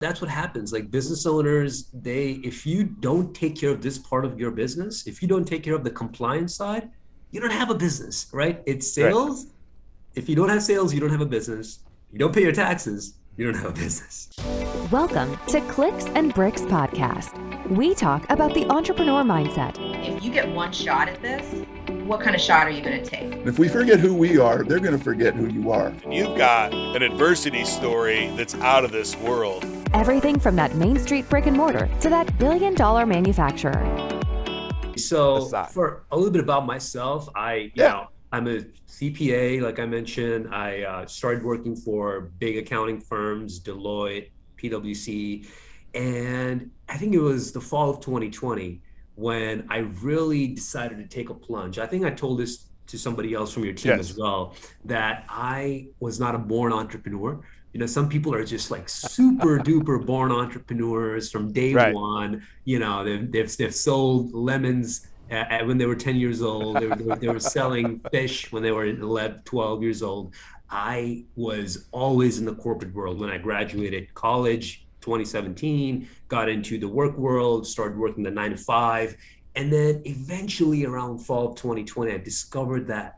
That's what happens. Like business owners, if you don't take care of this part of your business, if you don't take care of the compliance side, you don't have a business, right? It's Right. sales. If you don't have sales, you don't have a business. You don't pay your taxes, you don't have a business. Welcome to Clicks and Bricks Podcast. We talk about the entrepreneur mindset. If you get one shot at this, what kind of shot are you going to take? If we forget who we are, they're going to forget who you are. You've got an adversity story that's out of this world. Everything from that Main Street brick and mortar to that billion-dollar manufacturer. So Asad. for a little bit about myself, I'm a CPA, like I mentioned. I started working for big accounting firms, Deloitte, PwC, and I think it was the fall of 2020 when I really decided to take a plunge. I think I told this to somebody else from your team Yes. as well, that I was not a born entrepreneur. You know, some people are just like super duper born entrepreneurs from day Right. one. You know, they've sold lemons when they were 10 years old. They were selling fish when they were 11, 12 years old. I was always in the corporate world. When I graduated college, 2017, got into the work world, started working the 9 to 5. And then eventually around fall of 2020, I discovered that,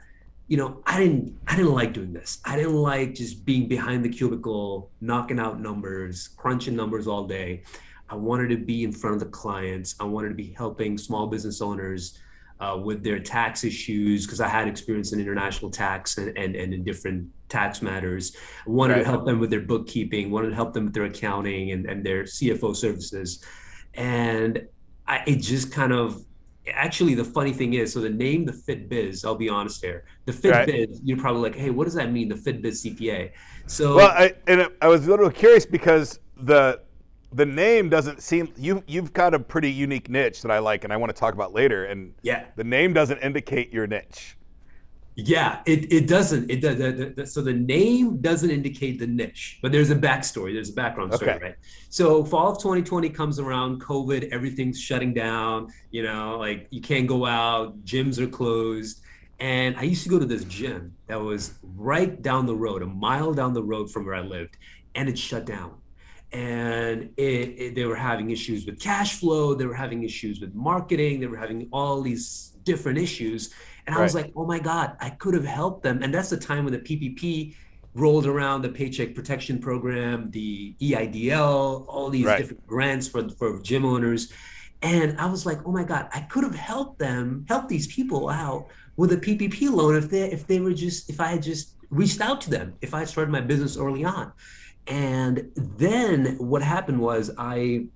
you know, I didn't like doing this. I didn't like just being behind the cubicle, knocking out numbers, crunching numbers all day. I wanted to be in front of the clients. I wanted to be helping small business owners with their tax issues, because I had experience in international tax and in different tax matters. I wanted to help them with their bookkeeping, wanted to help them with their accounting and their CFO services. And it just kind of, actually the funny thing is, so the name, the FitBiz, I'll be honest here, the FitBiz, you're probably like, hey, what does that mean, the FitBiz CPA? So Well, I was a little curious because the name doesn't seem, you've got a pretty unique niche that I like and I want to talk about later. And yeah, the name doesn't indicate your niche. yeah, it doesn't. It does. So the name doesn't indicate the niche, but there's a backstory. There's a background story, Okay. right? So fall of 2020 comes around, COVID, everything's shutting down. You know, like you can't go out, gyms are closed. And I used to go to this gym that was right down the road, a mile down the road from where I lived, and it shut down. And they were having issues with cash flow. They were having issues with marketing. They were having all these different issues. And I was like, oh my God, I could have helped them. And that's the time when the PPP rolled around, the Paycheck Protection Program, the EIDL, all these different grants for gym owners. And I was like, oh my God, I could have helped these people out with a PPP loan if I had just reached out to them, if I had started my business early on. And then what happened was I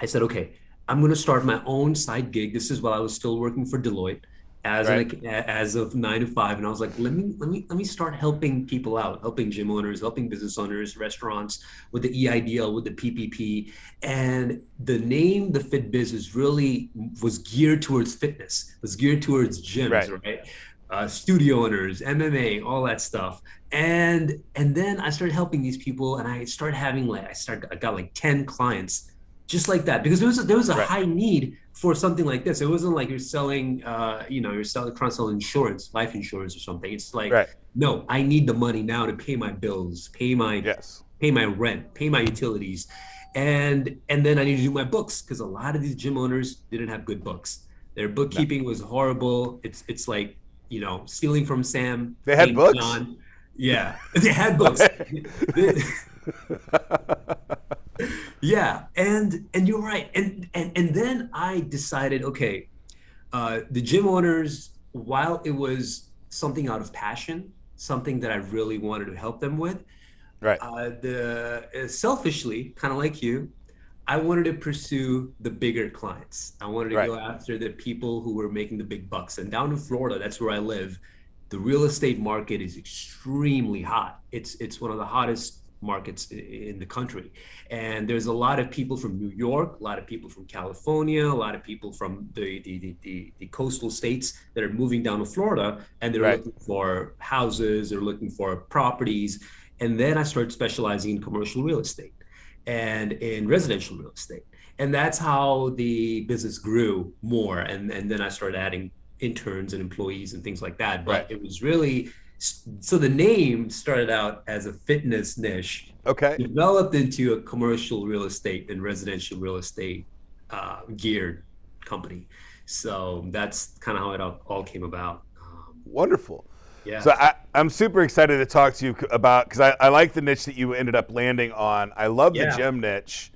said, okay, I'm going to start my own side gig. This is while I was still working for Deloitte as of 9 to 5. And I was like, let me start helping people out, helping gym owners, helping business owners, restaurants with the EIDL, with the PPP. And the name, the FitBiz, was geared towards fitness, was geared towards gyms, right? Studio owners, MMA, all that stuff. And then I started helping these people, and I started having I got like 10 clients just like that, because there was a high need for something like this. It wasn't like you're selling, trying to sell insurance, life insurance or something. It's like, no, I need the money now to pay my bills, pay my rent, pay my utilities. And then I need to do my books, because a lot of these gym owners didn't have good books. Their bookkeeping was horrible. It's like, stealing from Sam. They had books? John. Yeah, they had books. Yeah, and you're right. And then I decided, okay, the gym owners, while it was something out of passion, something that I really wanted to help them with, selfishly, kind of like you, I wanted to pursue the bigger clients. I wanted to go after the people who were making the big bucks. And down in Florida, that's where I live, the real estate market is extremely hot. It's one of the hottest markets in the country. And there's a lot of people from New York, a lot of people from California, a lot of people from the coastal states that are moving down to Florida, and they're looking for houses, they're looking for properties. And then I started specializing in commercial real estate and in residential real estate. And that's how the business grew more. And then I started adding interns and employees and things like that. But it was really So the name started out as a fitness niche, Okay. developed into a commercial real estate and residential real estate geared company. So that's kind of how it all came about. Wonderful. Yeah. So I'm super excited to talk to you about, because I like the niche that you ended up landing on. I love the Yeah. gym niche.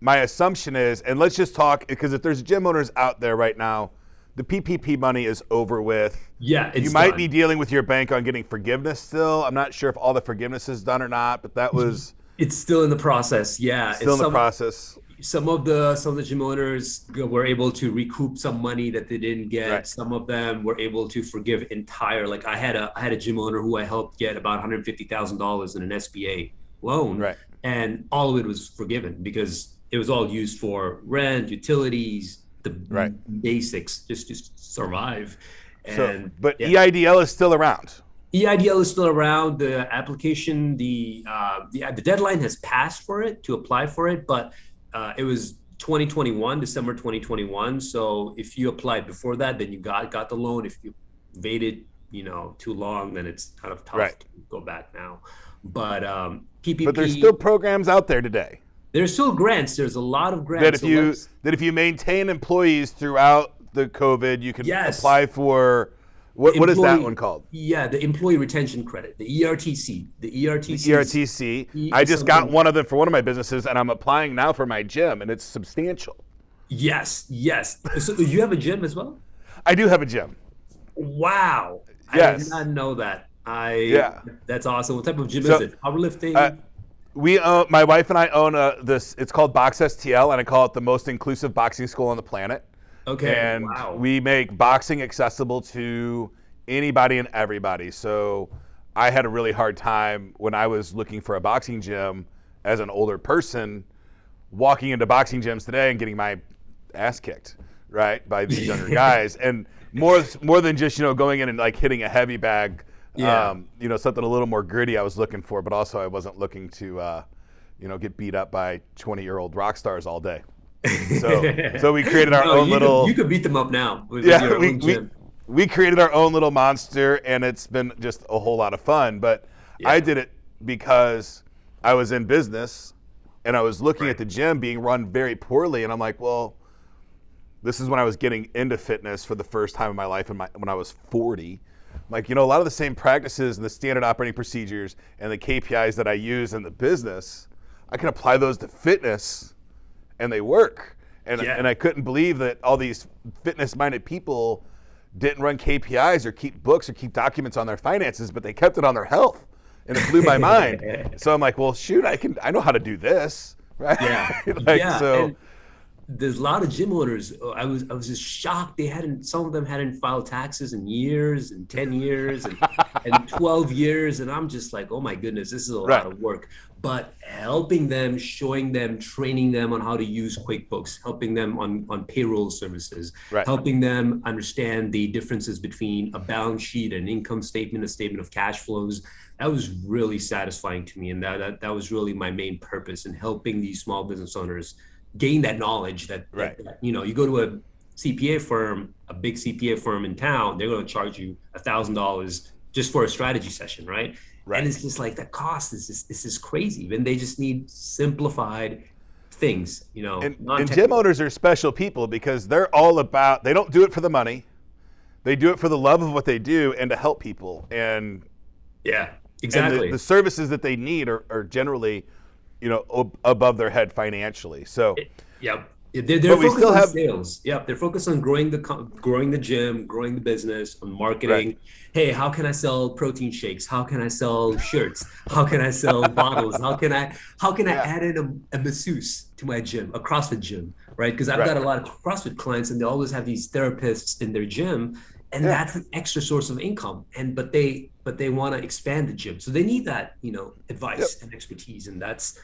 My assumption is, and let's just talk, because if there's gym owners out there right now, the PPP money is over with. Yeah, You might be dealing with your bank on getting forgiveness still. I'm not sure if all the forgiveness is done or not, but that was It's still in the process. Yeah. still in the process. Some of the gym owners were able to recoup some money that they didn't get. Right. Some of them were able to forgive entire. Like I had a gym owner who I helped get about $150,000 in an SBA loan, Right. and all of it was forgiven because it was all used for rent, utilities, the Right. basics, just to survive. So, And but yeah. EIDL is still around. EIDL is still around. The application, the deadline has passed for it to apply for it, but it was 2021, December 2021. So if you applied before that, then you got the loan. If you waited, too long, then it's kind of tough Right. to go back now. But PPP. But there's still programs out there today there's still grants. There's a lot of that grants. if you maintain employees throughout the COVID, you can Yes. apply for what is that Employee- one called? Yeah, the employee retention credit, the ERTC. The ERTC. ERTC. E- I just got something- one of them for one of my businesses, and I'm applying now for my gym, and it's substantial. Yes. So you have a gym as well? I do have a gym. Wow. I Yes. did not know that. Yeah. That's awesome. What type of gym So, is it? Powerlifting? We own, my wife and I own this. It's called BoxSTL, and I call it the most inclusive boxing school on the planet. Okay. And wow. we make boxing accessible to anybody and everybody. So I had a really hard time when I was looking for a boxing gym as an older person, walking into boxing gyms today and getting my ass kicked, right, by these younger guys. And more than just, going in and like hitting a heavy bag. Yeah. Something a little more gritty I was looking for, but also I wasn't looking to, get beat up by 20-year-old rock stars all day. So we created our own little. You could beat them up now with Yeah, your own gym. we created our own little monster, and it's been just a whole lot of fun. But Yeah. I did it because I was in business, and I was looking Right. at the gym being run very poorly, and I'm like, well, this is when I was getting into fitness for the first time in my life, when I was 40. Like, a lot of the same practices and the standard operating procedures and the KPIs that I use in the business, I can apply those to fitness, and they work. And I couldn't believe that all these fitness-minded people didn't run KPIs or keep books or keep documents on their finances, but they kept it on their health, and it blew my mind. So I'm like, well, shoot, I know how to do this, right? Yeah. So. And there's a lot of gym owners. I was just shocked. Some of them hadn't filed taxes in years and 10 years and 12 years. And I'm just like, oh my goodness, this is a lot of work. But helping them, showing them, training them on how to use QuickBooks, helping them on payroll services, helping them understand the differences between a balance sheet, an income statement, a statement of cash flows. That was really satisfying to me. And that was really my main purpose in helping these small business owners gain that knowledge that you go to a CPA firm, a big CPA firm in town, they're going to charge you $1,000 just for a strategy session, right? And it's just like the cost is just crazy. And they just need simplified things, And gym owners are special people because they're all about, they don't do it for the money. They do it for the love of what they do and to help people. And yeah, exactly. And the services that they need are generally, above their head financially. So they're focused on sales. Yeah, they're focused on growing the gym, growing the business, on marketing. Right. Hey, how can I sell protein shakes? How can I sell shirts? How can I sell bottles? How can I add in a masseuse to my gym, a CrossFit gym, right? Because I've got a lot of CrossFit clients, and they always have these therapists in their gym, and that's an extra source of income. But they want to expand the gym, so they need that advice and expertise, and that's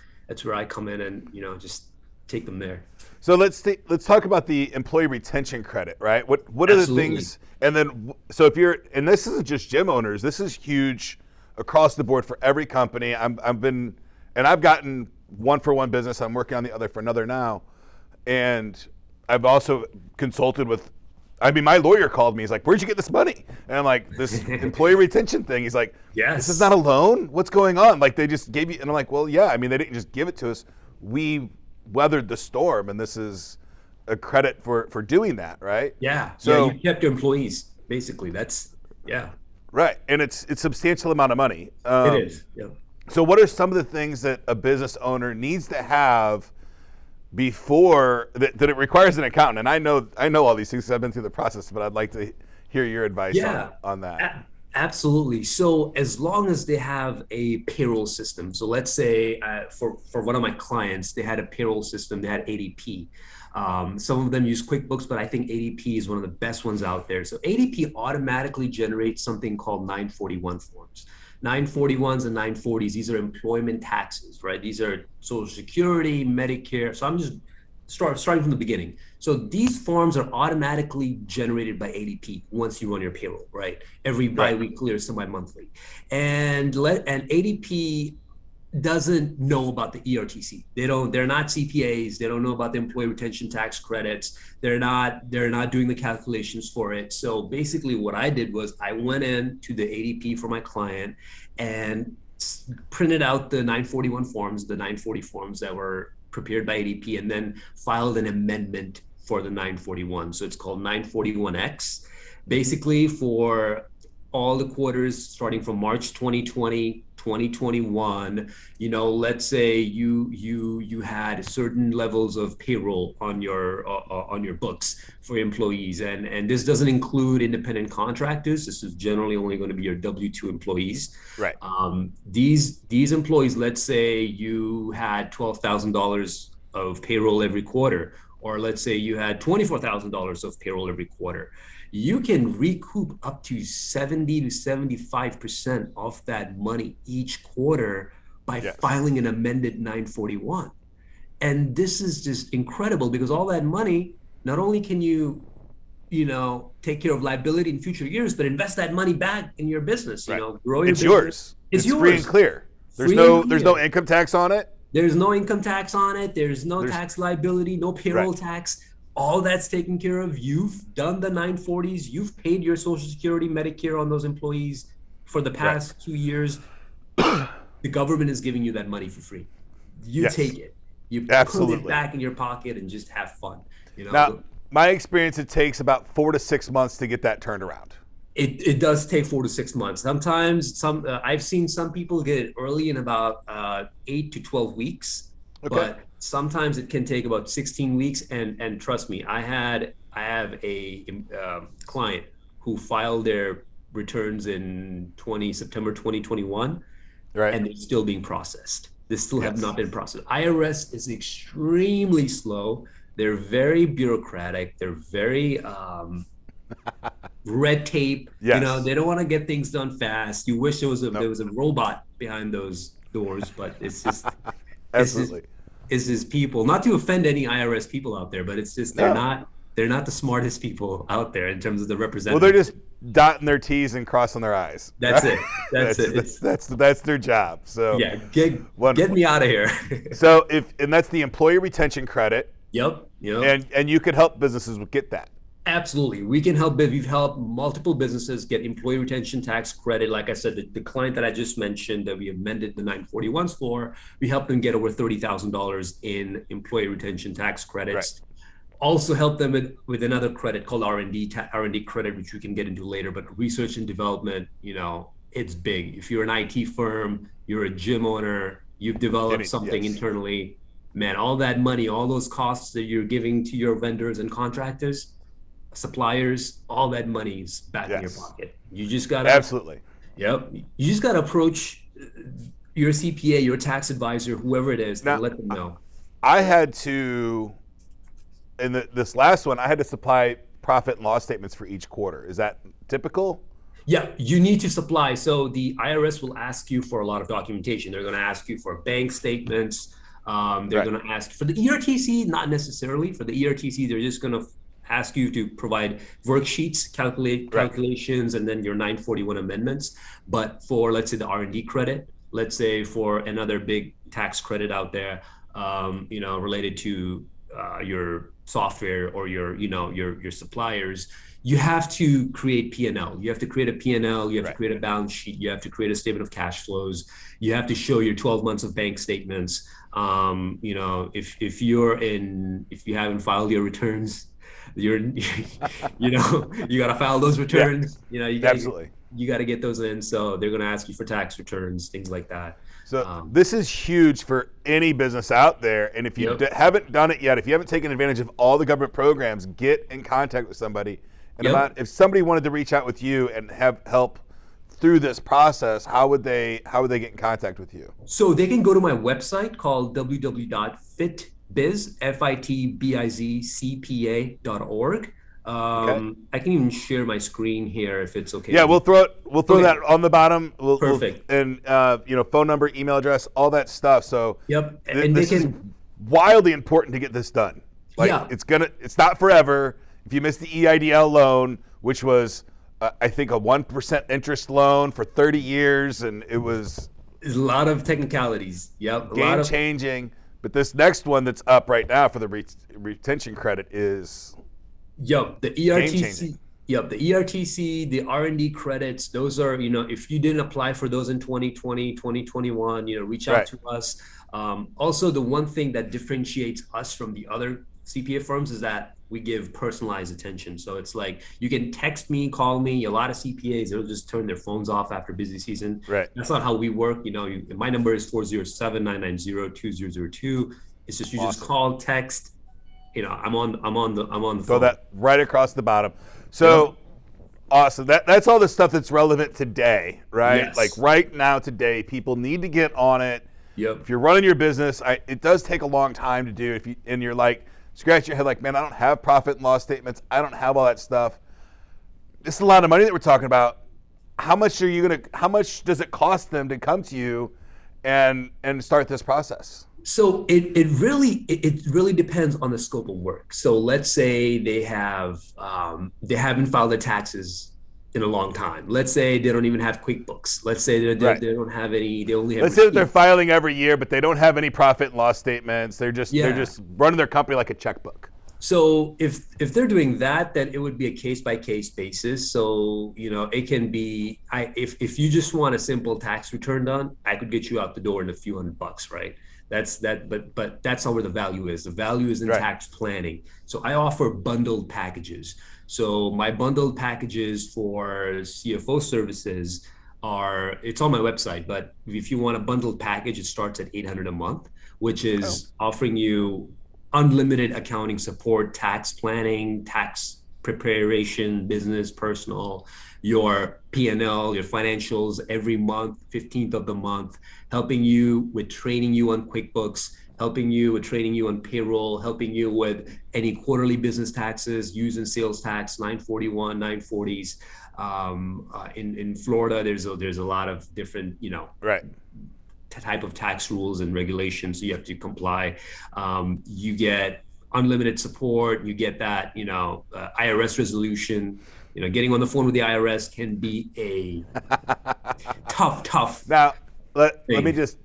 where I come in and just take them there. So let's talk about the employee retention credit, right? What are the things? And then so and this isn't just gym owners, this is huge across the board for every company. I've gotten one for one business. I'm working on the other for another now, and I've also consulted with I mean, my lawyer called me. He's like, "Where'd you get this money?" And I'm like, "This employee retention thing." He's like, Yes. "This is not a loan. What's going on?" Like, they just gave you, and I'm like, "Well, yeah. I mean, they didn't just give it to us. We weathered the storm, and this is a credit for doing that, right?" Yeah. So you kept your employees, basically. That's, yeah. right, and it's a substantial amount of money. It is. Yeah. So, what are some of the things that a business owner needs to have before that it requires an accountant? And I know all these things because I've been through the process, but I'd like to hear your advice on that. Absolutely. So as long as they have a payroll system, so let's say for one of my clients, they had a payroll system, they had ADP. Some of them use QuickBooks, but I think ADP is one of the best ones out there. So ADP automatically generates something called 941 forms. 941s and 940s, these are employment taxes, right? These are Social Security, Medicare. So I'm just starting from the beginning. So these forms are automatically generated by ADP once you run your payroll, right? Every bi-weekly or semi-monthly. And ADP doesn't know about the ERTC. They're not CPAs. They don't know about the employee retention tax credits. They're not doing the calculations for it. So basically what I did was I went in to the ADP for my client and printed out the 941 forms, the 940 forms that were prepared by ADP, and then filed an amendment for the 941. So it's called 941X, basically for all the quarters starting from March 2020, 2021. Let's say you had certain levels of payroll on your books for employees, and this doesn't include independent contractors. This is generally only going to be your W-2 employees. Right. These employees, let's say you had $12,000 of payroll every quarter, or let's say you had $24,000 of payroll every quarter. You can recoup up to 70 to 75% of that money each quarter by filing an amended 941. And this is just incredible because all that money, not only can you take care of liability in future years, but invest that money back in your business, grow your business. Yours. It's yours. Free and clear. There's no income tax on it. There's no income tax on it. There's no tax liability, no payroll tax. All that's taken care of. You've done the 940s. You've paid your Social Security, Medicare on those employees for the past 2 years. The government is giving you that money for free. You take it. You put it back in your pocket and just have fun. Now, my experience, it takes about 4 to 6 months to get that turned around. It does take 4 to 6 months. Sometimes I've seen some people get it early in about 8 to 12 weeks. Okay. But sometimes it can take about 16 weeks. And trust me, I have a client who filed their returns in September 2021, and they're still being processed. They still have not been processed. IRS is extremely slow. They're very bureaucratic. They're very red tape. Yes. They don't want to get things done fast. You wish there was a robot behind those doors, but it's just absolutely. It's just people, not to offend any IRS people out there, but it's just they're not the smartest people out there in terms of the representatives. Well, they're just dotting their T's and crossing their I's. That's it. That's their job. So get me out of here. So and that's the employee retention credit. Yep. And you could help businesses get that. Absolutely. We can help. We've helped multiple businesses get employee retention tax credit. Like I said, the client that I just mentioned that we amended the 941s for, we helped them get over $30,000 in employee retention tax credits. Right. Also help them with another credit called R&D credit, which we can get into later. But research and development, it's big. If you're an IT firm, you're a gym owner, you've developed something internally, man, all that money, all those costs that you're giving to your vendors and contractors, suppliers, all that money is back in your pocket. You just gotta absolutely. Yep. You just gotta approach your CPA, your tax advisor, whoever it is, and let them know. I had to, in this last one, I had to supply profit and loss statements for each quarter. Is that typical? Yeah, you need to supply. So the IRS will ask you for a lot of documentation. They're going to ask you for bank statements. They're going to ask for the ERTC, not necessarily. For the ERTC, they're just going to ask you to provide worksheets, calculations, and then your 941 amendments. But for, let's say, the R&D credit, let's say for another big tax credit out there, related to your software or your suppliers, you have to create P&L. You have to create a P&L. You have to create a balance sheet. You have to create a statement of cash flows. You have to show your 12 months of bank statements. If you haven't filed your returns, you got to file those returns. Absolutely. You got to get those in. So they're going to ask you for tax returns, things like that. So this is huge for any business out there. And if you haven't done it yet, if you haven't taken advantage of all the government programs, get in contact with somebody. And if somebody wanted to reach out with you and have help through this process, how would they get in contact with you? So they can go to my website called www.fitbizcpa.org. I can even share my screen here if it's okay. Yeah, we'll throw that on the bottom. Perfect. And phone number, email address, all that stuff. So and this is wildly important to get this done. It's not forever. If you miss the EIDL loan, which was I think a 1% interest loan for 30 years, and it was a lot of technicalities. Game changing. But this next one that's up right now for the retention credit is the ERTC. The ERTC, the R&D credits, those are, if you didn't apply for those in 2020, 2021, reach out to us. Also, the one thing that differentiates us from the other CPA firms is that we give personalized attention. So it's like you can text me, call me. A lot of CPAs, they'll just turn their phones off after busy season. Right. That's not how we work. My number is 407-990-2002. It's just just call, text. I'm on the phone. Throw that right across the bottom. So awesome. That's all the stuff that's relevant today, right? Yes. Like right now today, people need to get on it. If you're running your business, it does take a long time to do. And you're like, scratch your head like, man, I don't have profit and loss statements. I don't have all that stuff. This is a lot of money that we're talking about. How much does it cost them to come to you and start this process? So it really depends on the scope of work. So let's say they haven't filed their taxes in a long time. Let's say they don't even have QuickBooks. Let's say they don't have any. They only have. Let's say that they're filing every year, but they don't have any profit and loss statements. They're just running their company like a checkbook. So if they're doing that, then it would be a case by case basis. So it can be. If you just want a simple tax return done, I could get you out the door in a few $100, right? But that's not where the value is. The value is in tax planning. So I offer bundled packages. So my bundled packages for CFO services it's on my website, but if you want a bundled package, it starts at $800 a month, which is offering you unlimited accounting support, tax planning, tax preparation, business, personal, your P&L, your financials every month, 15th of the month, helping you with training you on QuickBooks, helping you with training you on payroll, helping you with any quarterly business taxes, use and sales tax, 941, 940s. In Florida, there's a lot of different, type of tax rules and regulations, so you have to comply. You get unlimited support. You get that, IRS resolution. Getting on the phone with the IRS can be a tough. Now, let me just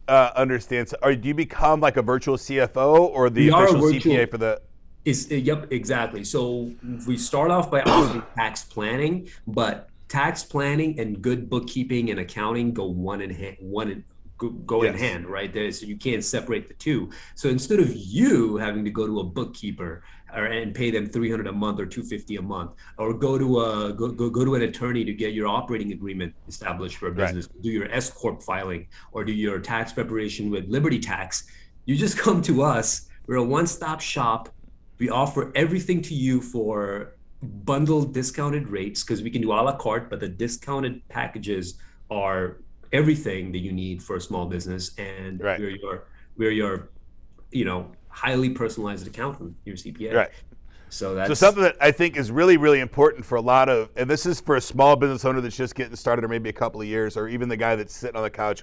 understand. So, do you become like a virtual CFO or the official CPA for the? Yep, exactly. So we start off by offering tax planning, but tax planning and good bookkeeping and accounting go in hand, right there. So you can't separate the two. So instead of you having to go to a bookkeeper and pay them $300 a month or $250 a month, or go to an attorney to get your operating agreement established for a business, do your S corp filing, or do your tax preparation with Liberty Tax, you just come to us. We're a one-stop shop. We offer everything to you for bundled discounted rates because we can do a la carte, but the discounted packages are everything that you need for a small business, and we're your highly personalized accountant, your CPA. Right. So that's something that I think is really, really important for a lot of, and this is for a small business owner that's just getting started, or maybe a couple of years, or even the guy that's sitting on the couch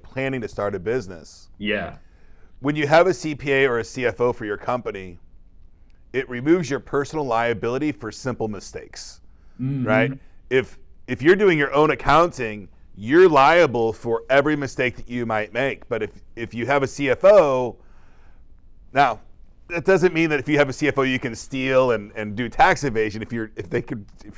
planning to start a business. Yeah. When you have a CPA or a CFO for your company, it removes your personal liability for simple mistakes, right? If you're doing your own accounting, you're liable for every mistake that you might make. But if you have a CFO, now that doesn't mean that if you have a CFO, you can steal and do tax evasion. If you're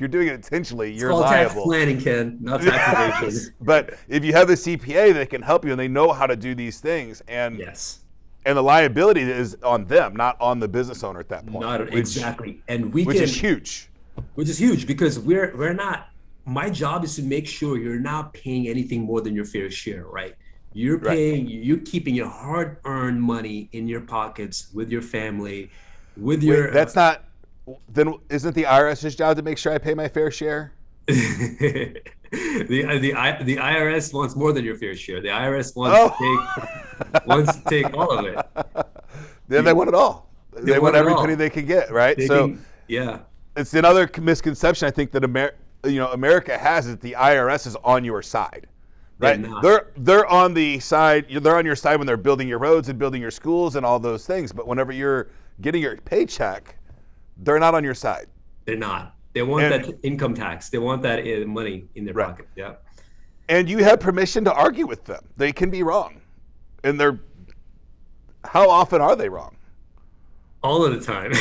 doing it intentionally, It's you're called tax liable. planning, Ken, not tax evasion. But if you have a CPA that can help you and they know how to do these things, and Yes. and the liability is on them, not on the business owner at that point. Exactly. And which is huge. Which is huge because we're not. My job is to make sure you're not paying anything more than your fair share, right? You're paying, you're keeping your hard-earned money in your pockets with your family, with your. That's not. Then isn't the IRS's job to make sure I pay my fair share? the IRS wants more than your fair share. The IRS wants to take all of it. Then they want it all. They want every penny they can get, right? Yeah. It's another misconception I think that America has, is that the IRS is on your side. Right? They're on the side. They're on your side when they're building your roads and building your schools and all those things. But whenever you're getting your paycheck, they're not on your side. They're not. They want that income tax. They want that money in their pocket. Yeah. And you have permission to argue with them. They can be wrong, and how often are they wrong? All of the time.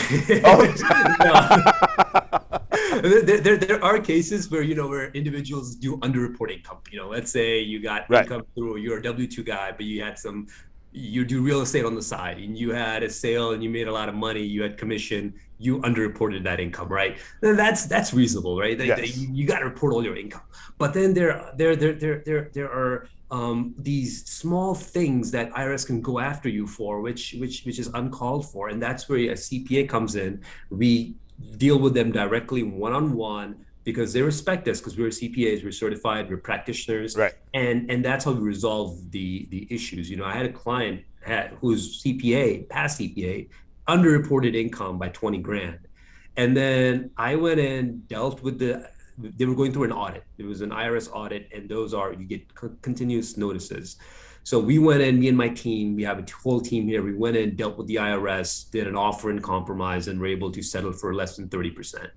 There are cases where where individuals do underreport income. Let's say you got income through, you're a W-2 guy, but you do real estate on the side, and you had a sale and you made a lot of money. You had commission. You underreported that income, right? That's reasonable, right? You got to report all your income. But then there are these small things that IRS can go after you for, which is uncalled for, and that's where a CPA comes in. We deal with them directly, one-on-one, because they respect us, because we're CPAs, we're certified, we're practitioners, right? And that's how we resolve the issues. I had a client who's CPA, past CPA, underreported income by 20 grand, and then I went in, dealt with they were going through an audit. It was an IRS audit, and you get continuous notices. So we went in, me and my team, we have a whole team here. We went in, dealt with the IRS, did an offer in compromise, and were able to settle for less than 30%.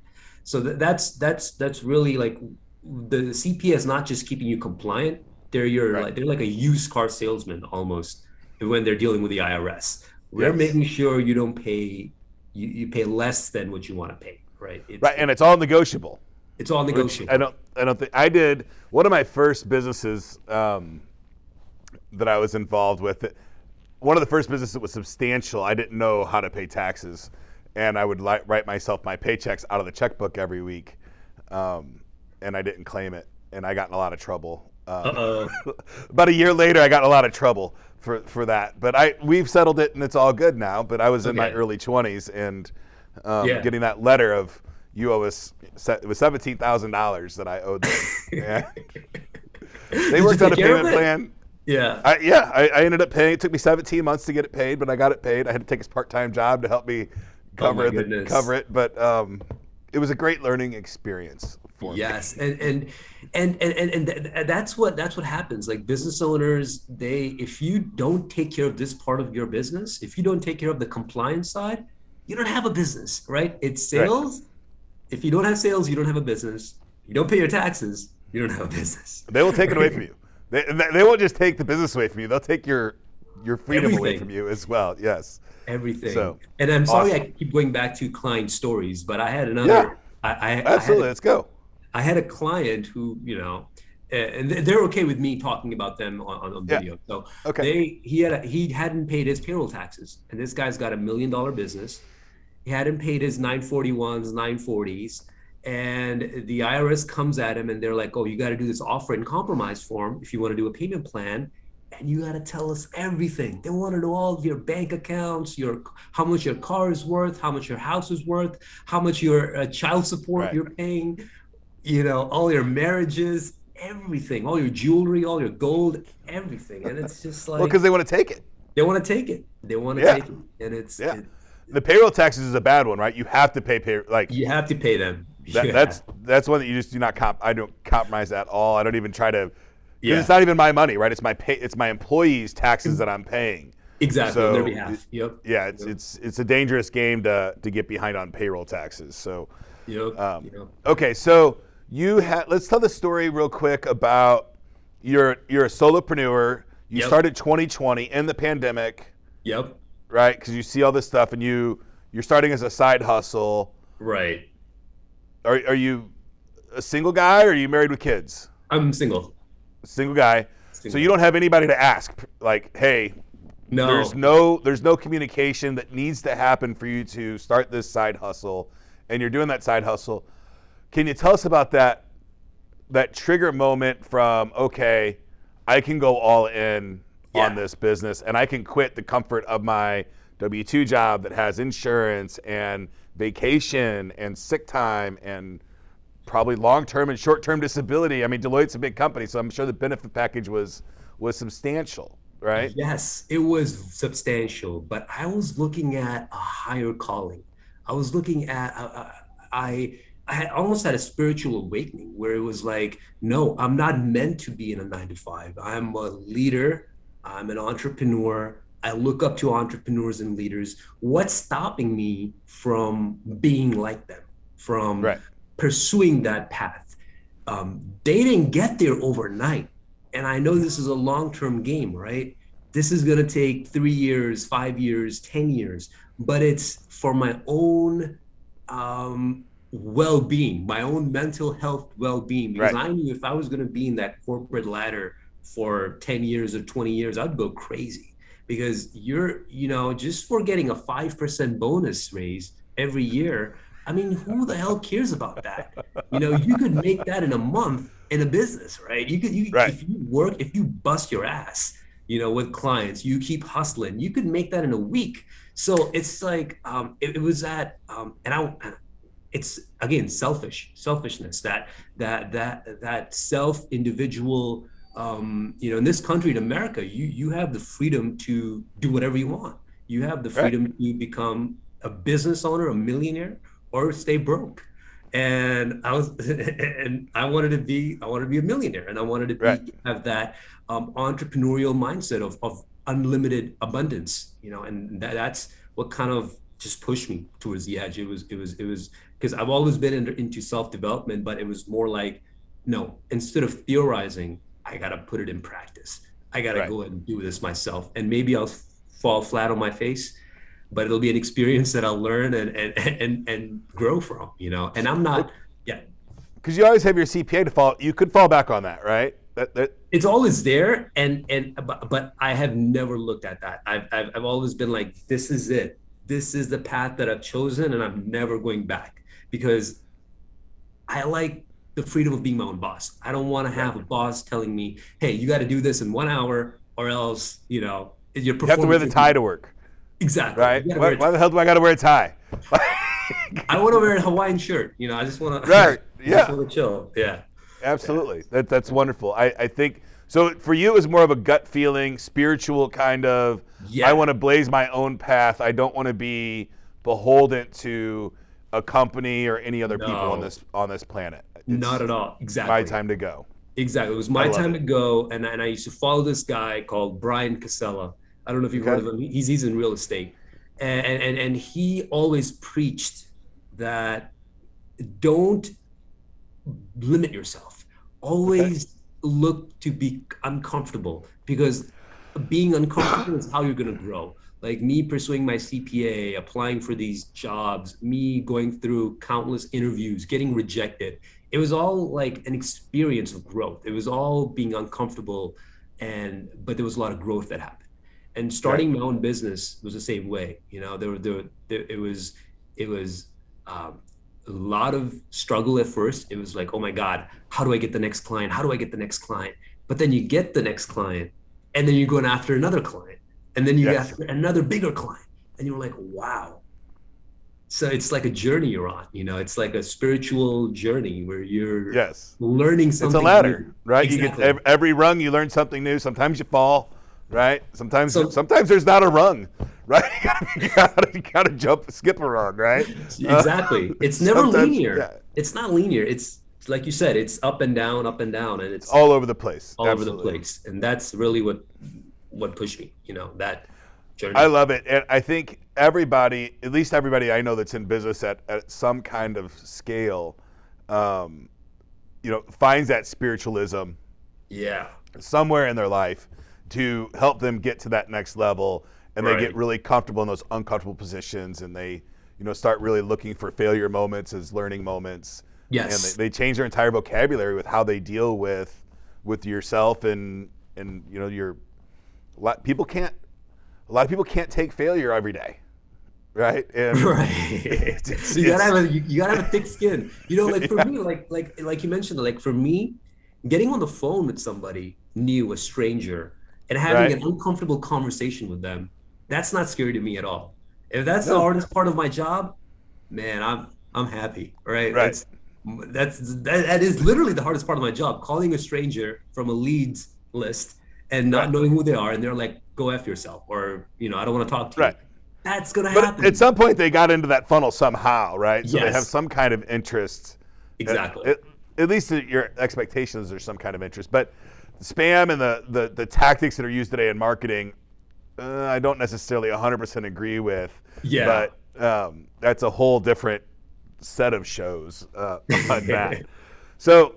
So that's really like, the CPA is not just keeping you compliant. They're they're like a used car salesman almost when they're dealing with the IRS. We're making sure you don't pay, you pay less than what you want to pay, right? And it's all negotiable. It's all negotiable. I don't think I did one of my first businesses that I was involved with. One of the first businesses that was substantial. I didn't know how to pay taxes, and I would write myself my paychecks out of the checkbook every week, and I didn't claim it, and I got in a lot of trouble. About a year later, I got in a lot of trouble for that. But we've settled it, and it's all good now. But I was in my early 20s, and getting that letter of, you owe us, it was $17,000 that I owed them. They worked on a payment plan. Yeah. I ended up paying. It took me 17 months to get it paid, but I got it paid. I had to take a part-time job to help me cover it. But it was a great learning experience for me. Yes, and that's what happens. Like, business owners, if you don't take care of this part of your business, if you don't take care of the compliance side, you don't have a business, right? It's sales. Right. If you don't have sales, you don't have a business. You don't pay your taxes, you don't have a business. They will take it away from you. They won't just take the business away from you. They'll take your freedom away from you as well. Yes. Everything. So, and I'm sorry I keep going back to client stories, but I had another. Yeah. Absolutely. Let's go. I had a client who, and they're okay with me talking about them on video. So he hadn't paid his payroll taxes, and this guy's got $1 million business. He hadn't paid his 941s, 940s, and the IRS comes at him and they're like, "Oh, you got to do this offer in compromise form if you want to do a payment plan, and you got to tell us everything." They want to know all your bank accounts, how much your car is worth, how much your house is worth, how much your child support you're paying, all your marriages, everything, all your jewelry, all your gold, everything. And it's just like, well, because they want to take it. They want to take it. And it's the payroll taxes is a bad one, right? You have to pay you have to pay them. That's one that you just do not I don't compromise at all. I don't even try to. Because it's not even my money, right? It's my employees' taxes that I'm paying. Exactly, on their behalf. Yep. Yeah, it's a dangerous game to get behind on payroll taxes. So, okay, so let's tell the story real quick about you're a solopreneur. You started 2020 in the pandemic. Yep. right? Because you see all this stuff and you're starting as a side hustle. Right. Are you a single guy or are you married with kids? I'm single. Single guy. So you don't have anybody to ask, like, hey, No. there's no communication that needs to happen for you to start this side hustle, and you're doing that side hustle. Can you tell us about that trigger moment from, okay, I can go all in on this business and I can quit the comfort of my W-2 job that has insurance and vacation and sick time and probably long-term and short-term disability. I mean, Deloitte's a big company, so I'm sure the benefit package was substantial, right? Yes, it was substantial, but I was looking at a higher calling. I was looking at, I had almost had a spiritual awakening where it was like, no, I'm not meant to be in a 9 to 5. I'm a leader. I'm an entrepreneur. I look up to entrepreneurs and leaders. What's stopping me from being like them, from pursuing that path? They didn't get there overnight. And I know this is a long-term game, right? This is going to take 3 years, 5 years, 10 years, but it's for my own well-being, my own mental health well-being, because I knew if I was going to be in that corporate ladder for 10 years or 20 years, I'd go crazy, because just for getting a 5% bonus raise every year, I mean, who the hell cares about that? You could make that in a month in a business, right? If you bust your ass, with clients, you keep hustling, you could make that in a week. So it's like, it was that, it's again, selfishness, that self-individual, in this country, in America, you have the freedom to do whatever you want. You have the freedom to become a business owner, a millionaire, or stay broke. And I wanted to be a millionaire, and I wanted to have that entrepreneurial mindset of unlimited abundance, and that's what kind of just pushed me towards the edge. It was because I've always been into self-development, but it was more like, no, instead of theorizing, I got to put it in practice. I got to go ahead and do this myself. And maybe I'll fall flat on my face, but it'll be an experience that I'll learn and grow from, and I'm not, because you always have your CPA you could fall back on that, right? It's always there. But I have never looked at that. I've always been like, this is it. This is the path that I've chosen, and I'm never going back, because I like the freedom of being my own boss. I don't want to have a boss telling me, hey, you got to do this in 1 hour, or else, your performance. You have to wear the tie to work. Exactly. Right? Why the hell do I got to wear a tie? I want to wear a Hawaiian shirt. I just want to. Right. Just want to chill. Yeah. Absolutely. That's wonderful. I think so. For you, it was more of a gut feeling, spiritual kind of. I want to blaze my own path. I don't want to be beholden to a company or any other people on this planet. It's not at all. Exactly. My time to go. Exactly. It was my time to go, and I used to follow this guy called Brian Casella. I don't know if you've heard of him. He's in real estate, and he always preached that don't limit yourself. Always look to be uncomfortable, because being uncomfortable is how you're going to grow. Like me pursuing my CPA, applying for these jobs, me going through countless interviews, getting rejected. It was all like an experience of growth. It was all being uncomfortable, but there was a lot of growth that happened. And starting my own business was the same way. It was a lot of struggle at first. It was like, oh my God, how do I get the next client? How do I get the next client? But then you get the next client, and then you're going after another client, and then you get after another bigger client, and you're like, wow. So it's like a journey you're on. It's like a spiritual journey where you're learning something. It's a ladder, new. Right? Exactly. You get every rung, you learn something new. Sometimes you fall. Right. Sometimes there's not a rung, right? you gotta skip a rung, right? Exactly. It's never linear. Yeah. It's not linear. It's like you said, it's up and down, and it's all over the place. All over the place. And that's really what pushed me, that journey. I love it. And I think everybody, at least everybody I know that's in business at some kind of scale, finds that spiritualism somewhere in their life to help them get to that next level and they get really comfortable in those uncomfortable positions, and they, start really looking for failure moments as learning moments. Yes. And they change their entire vocabulary with how they deal with yourself and your. A lot of people can't take failure every day, right? And right. So you gotta have a thick skin. Like for me, like you mentioned, like for me, getting on the phone with somebody new, a stranger, and having an uncomfortable conversation with them, that's not scary to me at all. If that's the hardest part of my job, man, I'm happy, right? Right. That is literally the hardest part of my job, calling a stranger from a leads list and not knowing who they are, and they're like, go F yourself, or, I don't want to talk to you. That's going to happen. But at some point, they got into that funnel somehow, right? So Yes. they have some kind of interest. Exactly. At least your expectations, there's some kind of interest. But spam and the tactics that are used today in marketing, I don't necessarily 100% agree with. Yeah. But that's a whole different set of shows on that. So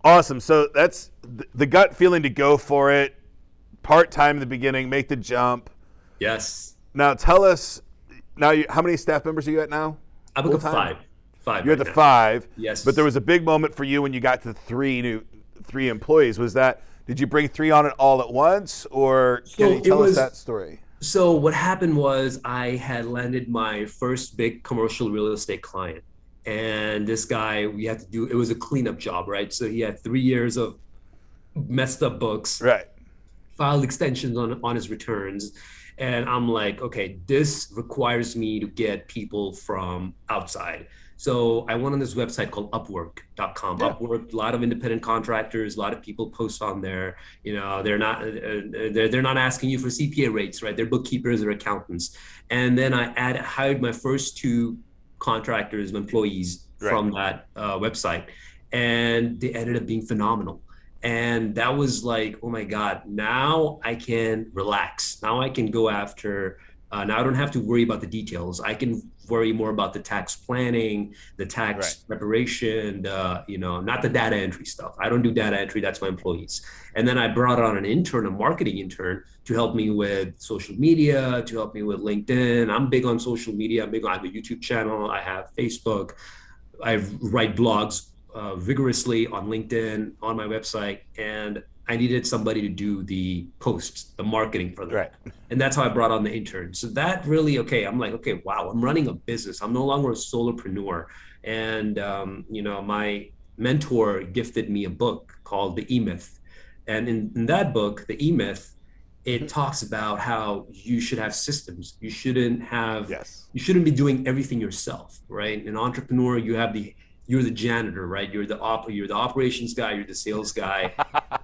awesome. So that's the gut feeling to go for it. Part-time in the beginning, make the jump. Yes. Now tell us, how many staff members are you at now? I'm at five. You're at the 5. Yes. But there was a big moment for you when you got to 3 employees. Did you bring 3 on it all at once, or can you tell us that story? So what happened was I had landed my first big commercial real estate client. And this guy, it was a cleanup job, right? So he had 3 years of messed up books, right? Filed extensions on his returns. And I'm like, okay, this requires me to get people from outside. So I went on this website called Upwork.com. Yeah. Upwork, a lot of independent contractors, a lot of people post on there. They're not asking you for CPA rates, right? They're bookkeepers or accountants. And then I hired my first 2 contractors, employees from that website, and they ended up being phenomenal. And that was like, oh my God, now I can relax. Now I can go after, now I don't have to worry about the details. I can worry more about the tax planning, the tax preparation, not the data entry stuff. I don't do data entry, that's my employees. And then I brought on an intern, a marketing intern, to help me with social media, to help me with LinkedIn. I'm big on social media. I have a YouTube channel. I have Facebook. I write blogs vigorously on LinkedIn, on my website, and I needed somebody to do the posts, the marketing for them. Right. And that's how I brought on the intern. So that really, I'm like, okay, wow, I'm running a business. I'm no longer a solopreneur. And, my mentor gifted me a book called The E-Myth. And in that book, The E-Myth, it talks about how you should have systems. You shouldn't be doing everything yourself, right? An entrepreneur, you're the janitor, right? You're the operations guy, you're the sales guy,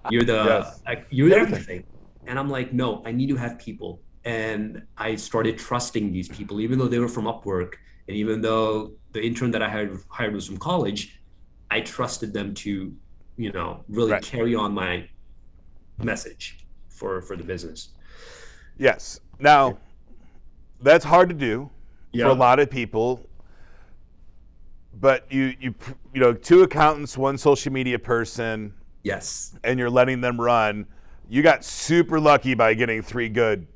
you're you're everything. And I'm like, no, I need to have people. And I started trusting these people, even though they were from Upwork, and even though the intern that I hired was from college, I trusted them to, really carry on my message for the business. Yes. Now, that's hard to do for a lot of people. But you 2 accountants, 1 social media person. Yes. And you're letting them run. You got super lucky by getting 3 good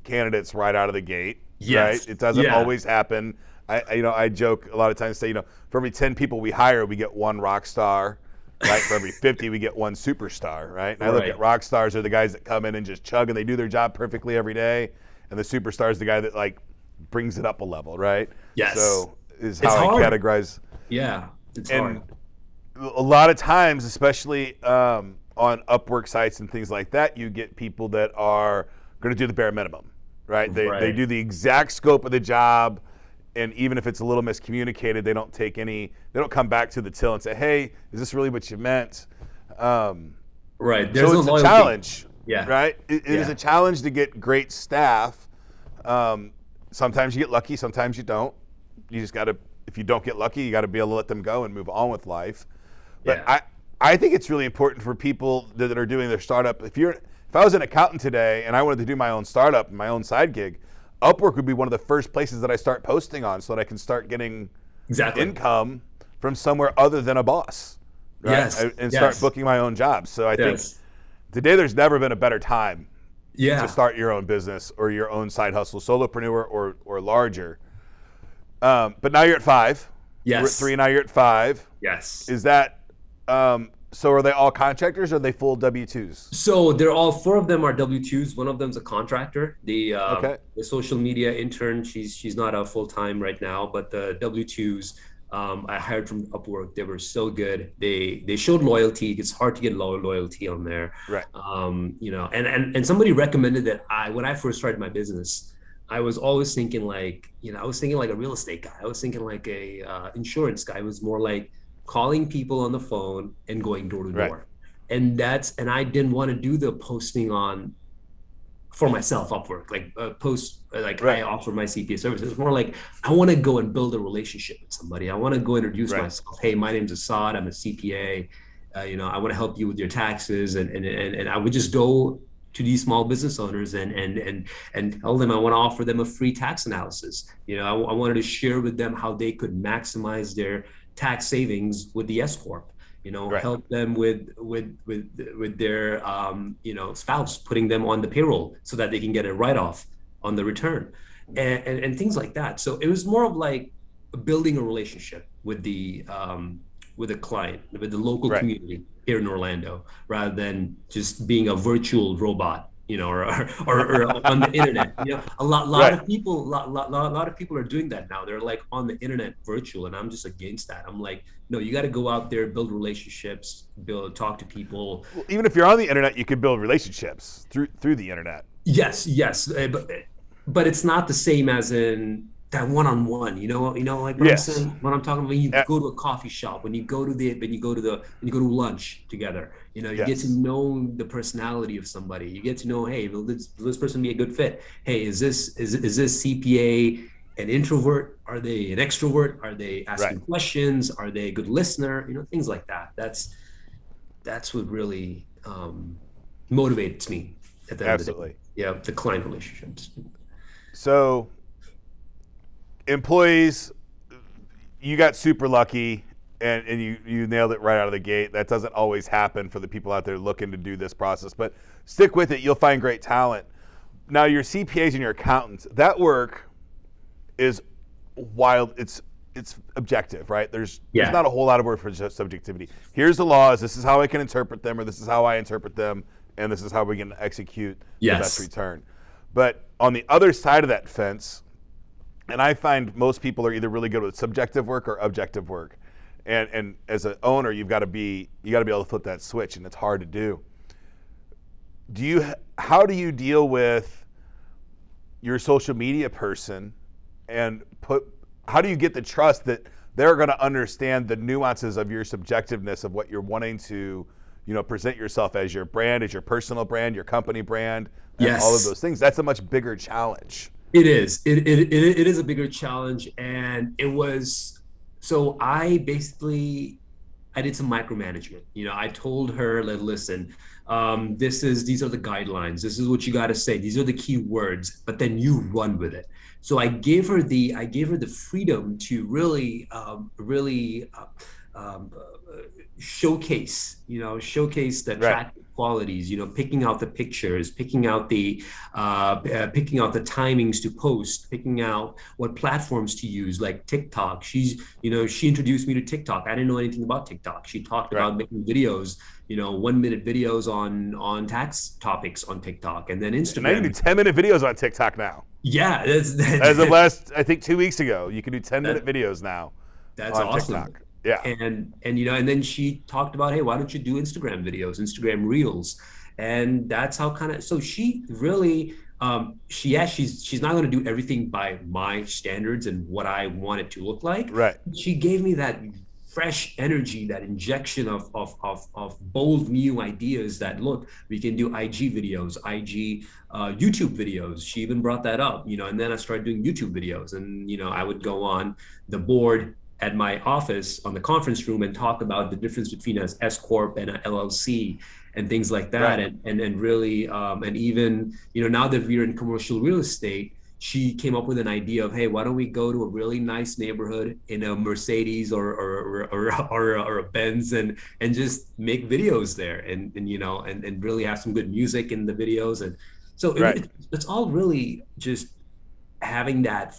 candidates right out of the gate. Yes. Right? It doesn't always happen. I joke a lot of times, say, for every 10 people we hire, we get 1 rock star. Right? For every 50, we get 1 superstar. Right? And I look at rock stars are the guys that come in and just chug and they do their job perfectly every day. And the superstar is the guy that brings it up a level. Right? Yes. So is how I categorize. Yeah, it's hard. A lot of times, especially on Upwork sites and things like that, you get people that are going to do the bare minimum, right? They do the exact scope of the job, and even if it's a little miscommunicated, they don't come back to the till and say, hey, is this really what you meant? Right. So it's a challenge. Yeah. Right? It is a challenge to get great staff. Sometimes you get lucky, sometimes you don't. You just got to, if you don't get lucky, you got to be able to let them go and move on with life. But I think it's really important for people that are doing their startup. If I was an accountant today and I wanted to do my own startup, my own side gig, Upwork would be one of the first places that I start posting on so that I can start getting income from somewhere other than a boss. Right? And start booking my own jobs. So I think today there's never been a better time Yeah. to start your own business or your own side hustle, solopreneur or larger. But now you're at 5. You were at Yes. 3, now you're at 5. Yes. Is that so? Are they all contractors or are they full W-2s? So they're all 4 of them are W-2s. One of them's a contractor. Okay. The social media intern, she's not a full-time right now, but the W-2s I hired from Upwork. They were so good. They showed loyalty. It's hard to get loyalty on there. Right. And somebody recommended that when I first started my business, I was always thinking like, I was thinking like a real estate guy. I was thinking like a insurance guy. I was more like calling people on the phone and going door to door. And I didn't want to do the posting for myself Upwork, like I offer my CPA services. It's more like I want to go and build a relationship with somebody. I want to go introduce myself. Hey, my name's Asad. I'm a CPA. I want to help you with your taxes. And I would just go to these small business owners and tell them I want to offer them a free tax analysis. I wanted to share with them how they could maximize their tax savings with the S corp. Help them with their spouse, putting them on the payroll so that they can get a write-off on the return, and things like that. So it was more of like building a relationship with the client, with the local community here in Orlando, rather than just being a virtual robot, or on the internet. A lot of people are doing that now. They're like on the internet virtual, and I'm just against that. I'm like, no, you got to go out there, build relationships, talk to people. Well, even if you're on the internet, you can build relationships through the internet. Yes, but it's not the same as in that one-on-one. Like what I'm saying, what I'm talking about. When you go to a coffee shop, when you go to lunch together, you get to know the personality of somebody. You get to know, hey, will this person be a good fit? Hey, is this CPA an introvert? Are they an extrovert? Are they asking questions? Are they a good listener? Things like that. That's what really motivates me at the end of the day. Yeah, the client relationships. So, employees, you got super lucky and you nailed it right out of the gate. That doesn't always happen for the people out there looking to do this process, but stick with it. You'll find great talent. Now, your CPAs and your accountants, that work is wild. It's objective, right? There's not a whole lot of word for subjectivity. Here's the laws. This is how I can interpret them, or this is how I interpret them, and this is how we can execute the best return. But on the other side of that fence, and I find most people are either really good with subjective work or objective work. And as an owner, you got to be able to flip that switch, and it's hard to do. How do you deal with your social media person and how do you get the trust that they're going to understand the nuances of your subjectiveness of what you're wanting to, present yourself as your brand, as your personal brand, your company brand, and all of those things? That's a much bigger challenge. It is. It is a bigger challenge, and it was. So I did some micromanagement. I told her, listen, these are the guidelines. This is what you got to say. These are the key words, but then you run with it. So I gave her the freedom to really showcase the attractive qualities, picking out the pictures, picking out the timings to post, picking out what platforms to use, like TikTok. She introduced me to TikTok. I didn't know anything about TikTok. She talked about making videos, 1-minute videos on tax topics on TikTok, and then Instagram. And now you can do 10-minute videes on TikTok now. Yeah. As of last, I think 2 weeks ago, you can do 10-minute videos now. That's on awesome. TikTok. Yeah. And then she talked about, hey, why don't you do Instagram videos, Instagram Reels? And that's how so she really, she's not going to do everything by my standards and what I want it to look like. Right. She gave me that fresh energy, that injection of bold new ideas that, look, we can do IG videos, YouTube videos. She even brought that up, and then I started doing YouTube videos, and, I would go on the board at my office on the conference room and talk about the difference between an S corp and an LLC and things like that. Right. And really, and even, now that we're in commercial real estate, she came up with an idea of, hey, why don't we go to a really nice neighborhood in a Mercedes or a Benz and just make videos there and really have some good music in the videos. And So Right. it's all really just having that,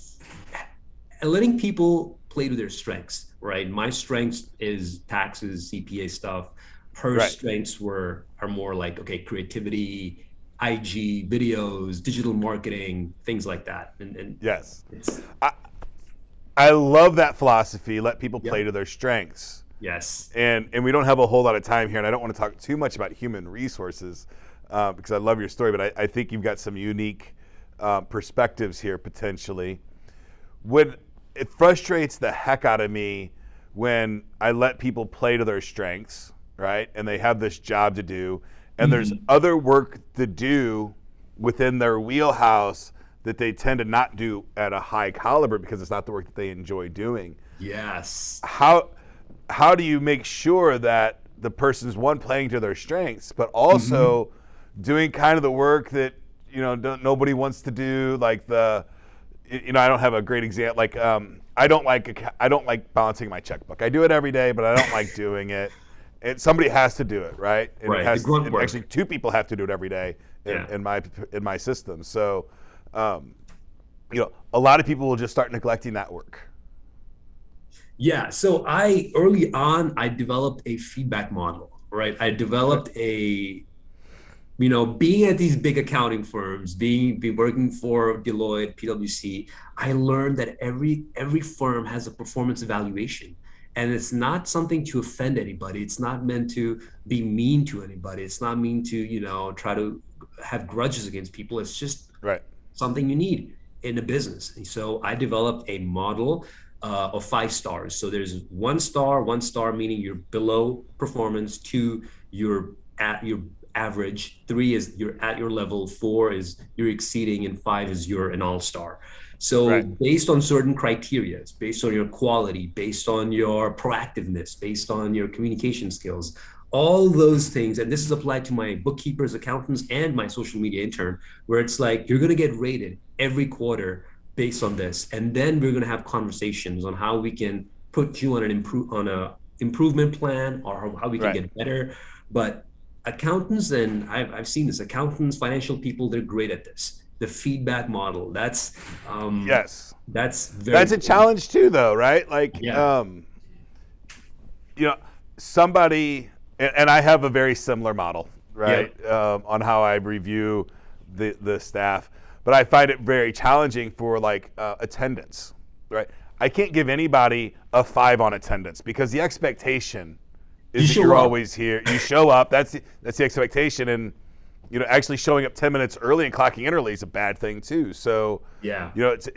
letting people play to their strengths, right? My strengths is taxes, CPA stuff. Her Right. strengths are more like, okay, creativity, IG, videos, digital marketing, things like that. And Yes. it's, I love that philosophy. Let people play yep, to their strengths. yes. And we don't have a whole lot of time here, and I don't want to talk too much about human resources because I love your story, but I think you've got some unique perspectives here potentially. It frustrates the heck out of me when I let people play to their strengths, right? And they have this job to do, and there's other work to do within their wheelhouse that they tend to not do at a high caliber because it's not the work that they enjoy doing. Yes. How do you make sure that the person's one playing to their strengths, but also doing kind of the work that nobody wants to do? Like I don't have a great example. Like I don't like balancing my checkbook. I do it every day, but I don't like doing it. And somebody has to do it, right? And Right, the grunt work. actually, two people have to do it every day Yeah. in my system. So, a lot of people will just start neglecting that work. Yeah. So early on, I developed a feedback model, right? I developed being at these big accounting firms, be working for Deloitte, PwC, I learned that every firm has a performance evaluation. And it's not something to offend anybody. It's not meant to be mean to anybody. It's not mean to, try to have grudges against people. It's just Right. something you need in a business. And so I developed a model of 5 stars. So there's 1 star meaning you're below performance, 2, you're at your average, 3 is you're at your level, 4 is you're exceeding, and 5 is you're an all-star. So Right. based on certain criteria, based on your quality, based on your proactiveness, based on your communication skills, all those things, and this is applied to my bookkeepers, accountants, and my social media intern, where it's like you're going to get rated every quarter based on this, and then we're going to have conversations on how we can put you on a improvement plan, or how we can Right. get better. But accountants, and I've seen this, accountants, financial people, they're great at this. The feedback model, that's Yes. that's very That's a important. challenge too, though, right? Like, Yeah. Somebody, and I have a very similar model, right, on how I review the staff, but I find it very challenging for attendance, right? I can't give anybody a 5 on attendance because the expectation is You that show you're up. always here. You show up. That's the expectation, and actually showing up 10 minutes early and clocking in early is a bad thing too. So, Yeah.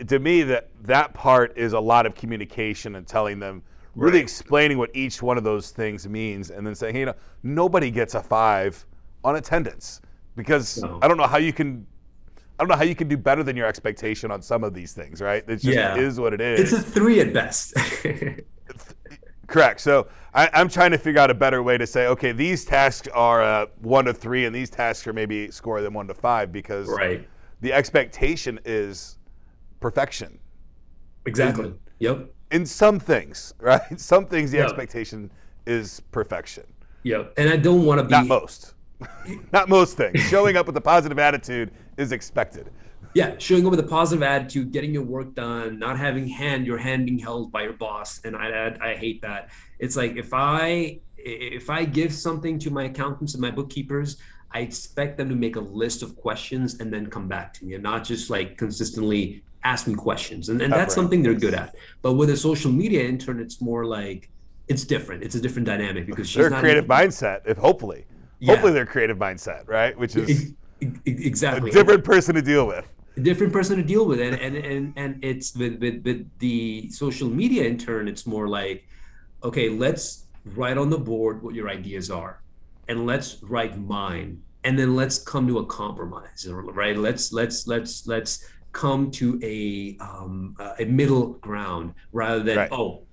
to me that part is a lot of communication and telling them, really Right. explaining what each one of those things means, and then saying, hey, nobody gets a 5 on attendance because No. I don't know how you can do better than your expectation on some of these things, right? It just is what it is. It's a 3 at best. Correct. So I'm trying to figure out a better way to say, okay, these tasks are 1 to 3, and these tasks are maybe score them 1 to 5 because Right. the expectation is perfection. Exactly. Yep. In some things, right? Some things the Yeah. expectation is perfection. Yep. And I don't want to be Not most. Not most things. Showing up with a positive attitude is expected. Yeah, showing up with a positive attitude, getting your work done, not having your hand being held by your boss, and I hate that. It's like if I give something to my accountants and my bookkeepers, I expect them to make a list of questions and then come back to me, and not just like consistently ask me questions. And that's something they're good at. But with a social media intern, it's more like it's different. It's a different dynamic because she's Their not creative mindset, hopefully their creative mindset, right? Which is exactly a different person to deal with. a different person to deal with, and it's with the social media intern, it's more like, okay, let's write on the board what your ideas are, and let's write mine, and then let's come to a compromise, right? Let's come to a middle ground rather than Right.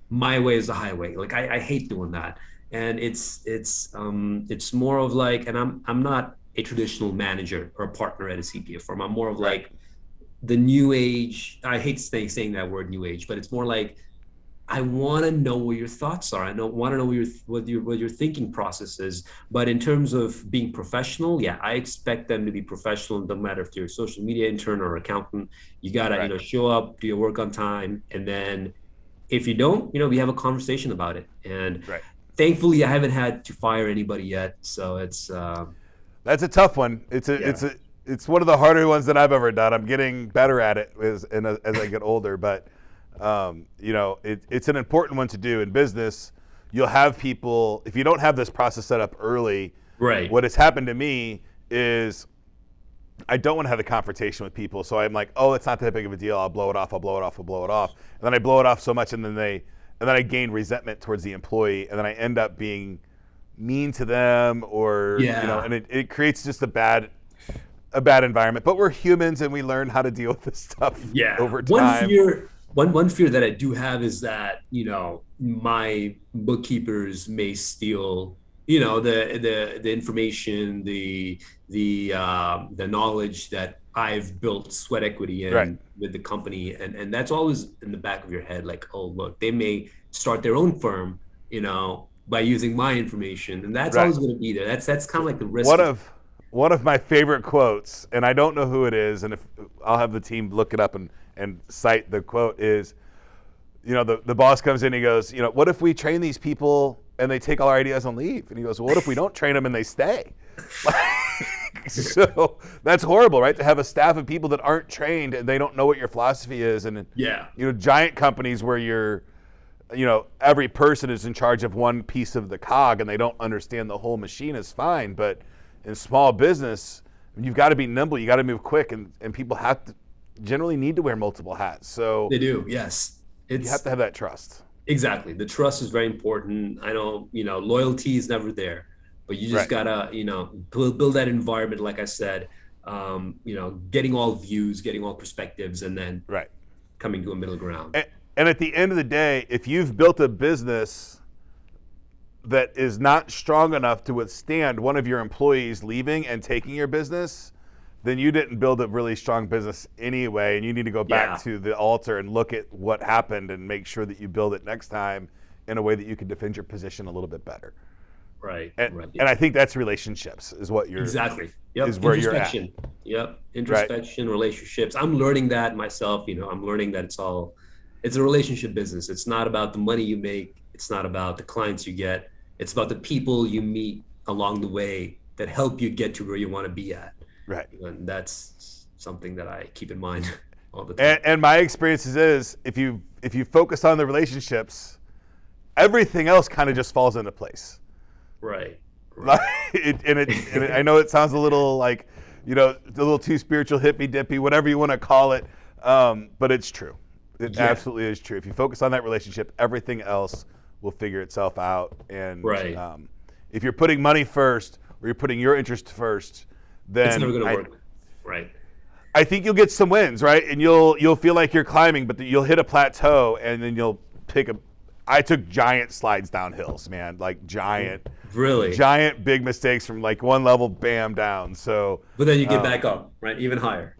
my way is the highway. Like I hate doing that, and it's more of like, and I'm not a traditional manager or a partner at a CPA firm. I'm more of like the new age. I hate saying that word new age, but it's more like I want to know what your thoughts are. I want to know what your thinking process is. But in terms of being professional, yeah, I expect them to be professional. No matter if you're a social media intern or accountant, you gotta Right. show up, do your work on time, and then if you don't, we have a conversation about it. And Right. thankfully, I haven't had to fire anybody yet, so it's That's a tough one. yeah, It's one of the harder ones that I've ever done. I'm getting better at it as I get older, but it's an important one to do in business. You'll have people, if you don't have this process set up early. right. What has happened to me is I don't want to have the confrontation with people, so I'm like, oh, it's not that big of a deal. I'll blow it off. And then I blow it off so much, and then I gain resentment towards the employee, and then I end up being mean to them, or Yeah. and it creates just a bad environment. But we're humans, and we learn how to deal with this stuff Yeah. over time. One fear that I do have is that, my bookkeepers may steal, the information, the knowledge that I've built sweat equity in Right. with the company. And that's always in the back of your head, like, oh, look, they may start their own firm, by using my information. And that's Right. always going to be there. That's kind of like the risk. One of my favorite quotes, and I don't know who it is, and if I'll have the team look it up and cite the quote, is, the boss comes in and he goes, what if we train these people and they take all our ideas and leave? And he goes, well, what if we don't train them and they stay? So that's horrible, right? To have a staff of people that aren't trained and they don't know what your philosophy is. And Yeah. giant companies where every person is in charge of one piece of the cog and they don't understand the whole machine is fine. But in small business, you've got to be nimble, you got to move quick, and people generally need to wear multiple hats. So They do. Yes. you have to have that trust. Exactly. The trust is very important. I know, loyalty is never there, but you just Right. gotta, build that environment. Like I said, getting all views, getting all perspectives, and then Right. coming to a middle ground. And at the end of the day, if you've built a business that is not strong enough to withstand one of your employees leaving and taking your business, then you didn't build a really strong business anyway, and you need to go back Yeah. to the altar and look at what happened and make sure that you build it next time in a way that you can defend your position a little bit better. Right. And, Right. and I think that's relationships is what you're Exactly. Yep. is where you're at. Introspection. Yep. Introspection, relationships. I'm learning that myself. I'm learning that it's a relationship business. It's not about the money you make. It's not about the clients you get. It's about the people you meet along the way that help you get to where you want to be at. Right. And that's something that I keep in mind all the time. And my experience is if you focus on the relationships, everything else kind of just falls into place. Right. Like, I know it sounds a little like, a little too spiritual, hippy dippy, whatever you want to call it, but it's true. It absolutely is true. If you focus on that relationship, everything else will figure itself out. And Right. If you're putting money first or you're putting your interest first, then It's never going to work. Right. I think you'll get some wins, right? And you'll feel like you're climbing, but you'll hit a plateau, and then you'll I took giant slides down hills, man, like giant big mistakes from like one level, bam, down. So, But then you get back up, right? Even higher.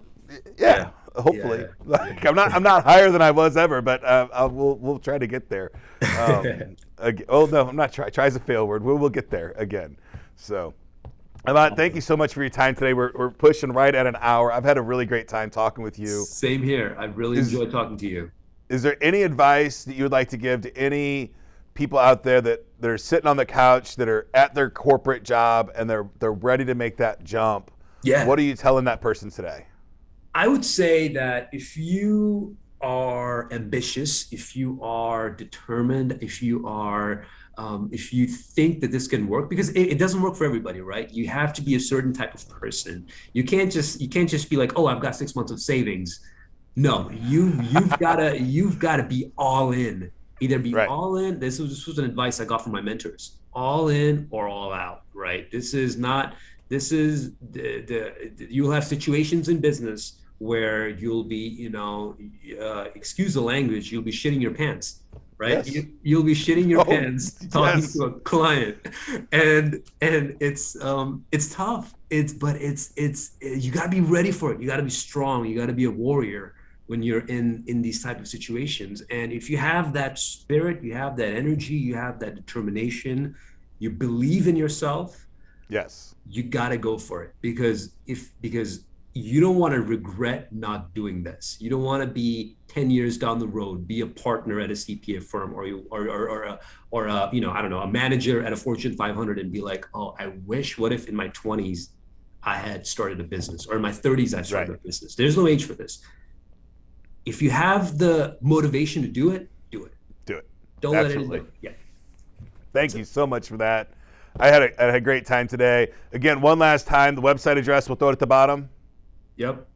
yeah, hopefully. Yeah. Like, I'm not higher than I was ever, but we'll try to get there. Oh no, I'm not try. Try's a fail word. We'll get there again. So. Ahmad, thank you so much for your time today. We're pushing right at an hour. I've had a really great time talking with you. Same here. I really enjoyed talking to you. Is there any advice that you would like to give to any people out there that are sitting on the couch, that are at their corporate job, and they're ready to make that jump? Yeah. What are you telling that person today? I would say that if you are ambitious, if you are determined, if you think that this can work, because it doesn't work for everybody, right? You have to be a certain type of person. You can't just be like, oh, I've got 6 months of savings. No, you've gotta be all in. Either be Right. all in. This was an advice I got from my mentors. All in or all out, right? You'll have situations in business where you'll be, excuse the language, you'll be shitting your pants, right? Yes. You'll be shitting your Oh, pants talking yes. to a client, and it's tough. You got to be ready for it. You got to be strong. You got to be a warrior, when you're in these type of situations. And if you have that spirit, you have that energy, you have that determination, you believe in yourself, Yes. you got to go for it, because you don't want to regret not doing this. You don't want to be 10 years down the road, be a partner at a CPA firm, or a you know, I don't know, a manager at a Fortune 500 and be like, oh, I wish, what if in my 20s I had started a business, or in my 30s I started a business. There's no age for this. If you have the motivation to do it, do it. Do it. Don't Absolutely. let it. Yeah. Thank you so much for that. I had a great time today. Again, one last time, the website address, we'll throw it at the bottom, Yep.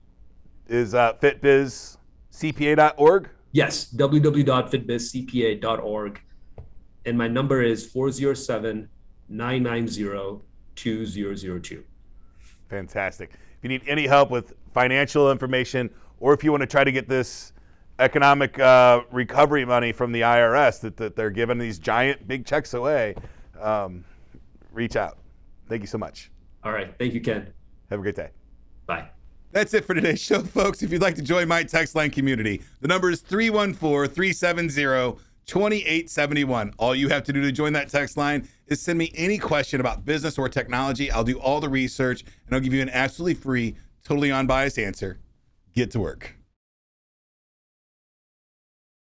is FitBizCPA.org. Yes. www.fitbizcpa.org. And my number is 407-990-2002. Fantastic. If you need any help with financial information, or if you want to try to get this economic recovery money from the IRS that they're giving these giant big checks away, reach out. Thank you so much. All right. Thank you, Ken. Have a great day. Bye. That's it for today's show, folks. If you'd like to join my text line community, the number is 314-370-2871. All you have to do to join that text line is send me any question about business or technology. I'll do all the research, and I'll give you an absolutely free, totally unbiased answer. Get to work.